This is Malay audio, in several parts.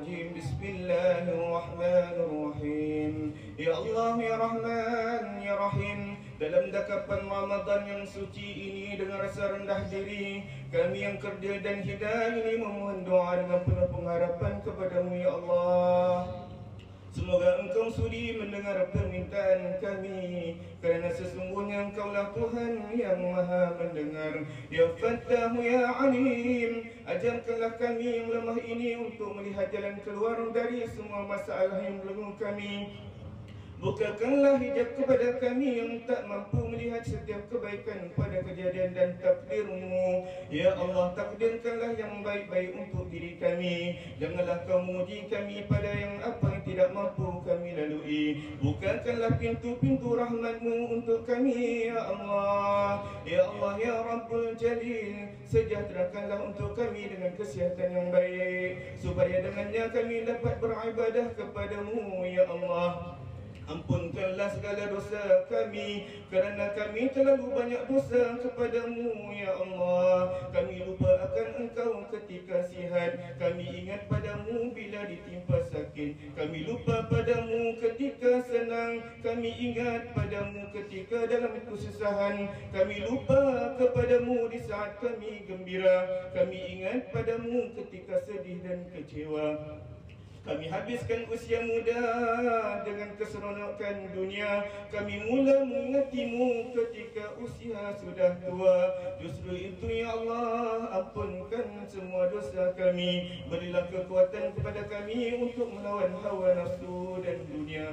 الرجيم. بسم الله الرحمن الرحيم. Ya Allah, Ya Rahman, Ya Rahim, dalam dekapan Ramadan yang suci ini, dengan rasa rendah diri kami yang kerdil dan hidayah ini memohon doa dengan penuh pengharapan kepadamu, Ya Allah. Semoga Engkau sudi mendengar permintaan kami, kerana sesungguhnya Engkaulah Tuhan yang Maha mendengar. Ya Fattah, Ya Alim, ajarkanlah kami yang lemah ini untuk melihat jalan keluar dari semua masalah yang belenggu kami. Bukakanlah hijab kepada kami yang tak mampu melihat setiap kebaikan pada kejadian dan takdir-Mu. Ya Allah, takdirkanlah yang baik-baik untuk diri kami. Janganlah Kau menguji kami pada yang apa yang tidak mampu kami lalui. Bukakanlah pintu-pintu rahmat-Mu untuk kami, Ya Allah. Ya Allah, Ya Rabbul Jalil, sejahterakanlah untuk kami dengan kesihatan yang baik, supaya dengannya kami dapat beribadah kepadamu, Ya Allah. Ampunkanlah segala dosa kami, kerana kami terlalu banyak dosa kepadamu, Ya Allah. Kami lupa akan Engkau ketika sihat, kami ingat padamu bila ditimpa sakit. Kami lupa padamu ketika senang, kami ingat padamu ketika dalam kesusahan. Kami lupa kepadamu di saat kami gembira, kami ingat padamu ketika sedih dan kecewa. Kami habiskan usia muda dengan keseronokan dunia. Kami mula mengingatimu ketika usia sudah tua. Justru itu, Ya Allah, ampunkan semua dosa kami. Berilah kekuatan kepada kami untuk melawan hawa nafsu dan dunia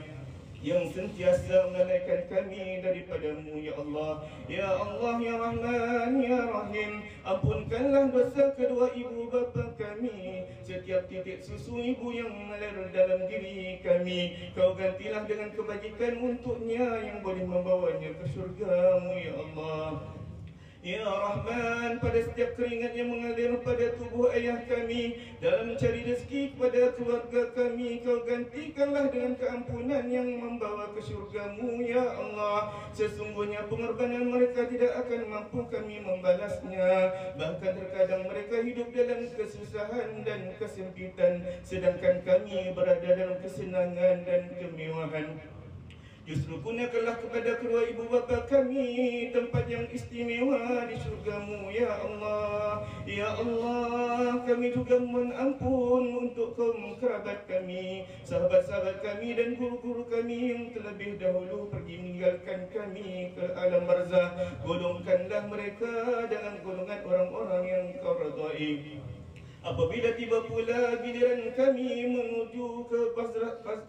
yang sentiasa melalaikan kami daripadamu, Ya Allah. Ya Allah, Ya Rahman, Ya Rahim, ampunkanlah dosa kedua ibu bapa kami. Setiap titik susu ibu yang mengalir dalam diri kami, Kau gantilah dengan kebajikan untuknya yang boleh membawanya ke syurga-Mu, Ya Allah. Ya Rahman, pada setiap keringat yang mengalir pada tubuh ayah kami dalam mencari rezeki kepada keluarga kami, Kau gantikanlah dengan keampunan yang membawa ke syurga-Mu, Ya Allah. Sesungguhnya pengorbanan mereka tidak akan mampu kami membalasnya. Bahkan terkadang mereka hidup dalam kesusahan dan kesempitan, sedangkan kami berada dalam kesenangan dan kemewahan. Justru gunakanlah kepada kedua ibu bapa kami tempat yang istimewa di syurga-Mu, Ya Allah. Ya Allah, kami juga mohon ampun untuk kaum kerabat kami, sahabat-sahabat kami dan guru-guru kami yang terlebih dahulu pergi meninggalkan kami ke alam barzah. Golongkanlah mereka dengan golongan orang-orang yang Kau redai. Apabila tiba pula giliran kami menuju ke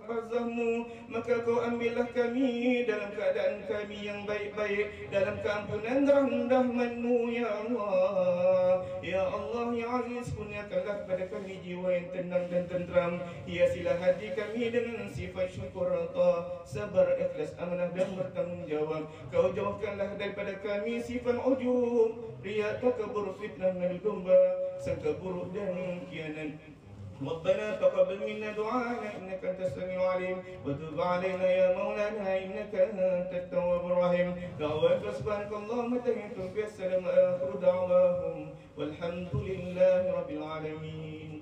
barzah-Mu, maka Kau ambillah kami dalam keadaan kami yang baik-baik, dalam keampunan rahmat-Mu, Ya Allah. Ya Allah, Ya Aziz, kurniakanlah kepada kami jiwa yang tenang dan tenteram. Hiasilah hati kami dengan sifat syukur, rata, sabar, ikhlas, amanah dan bertanggungjawab. Kau jauhkanlah daripada kami sifat ujub, riya, takabur, fitnah, ngadu domba, sangka buruk dan khianat. ربنا تقبل منا دعاءنا إنك أنت السميع العليم وتب علينا يا مولانا إنك أنت التواب الرحيم. دعوات سبحانك اللهم تهيتم في السلام آخر دعواهم والحمد لله رب العالمين.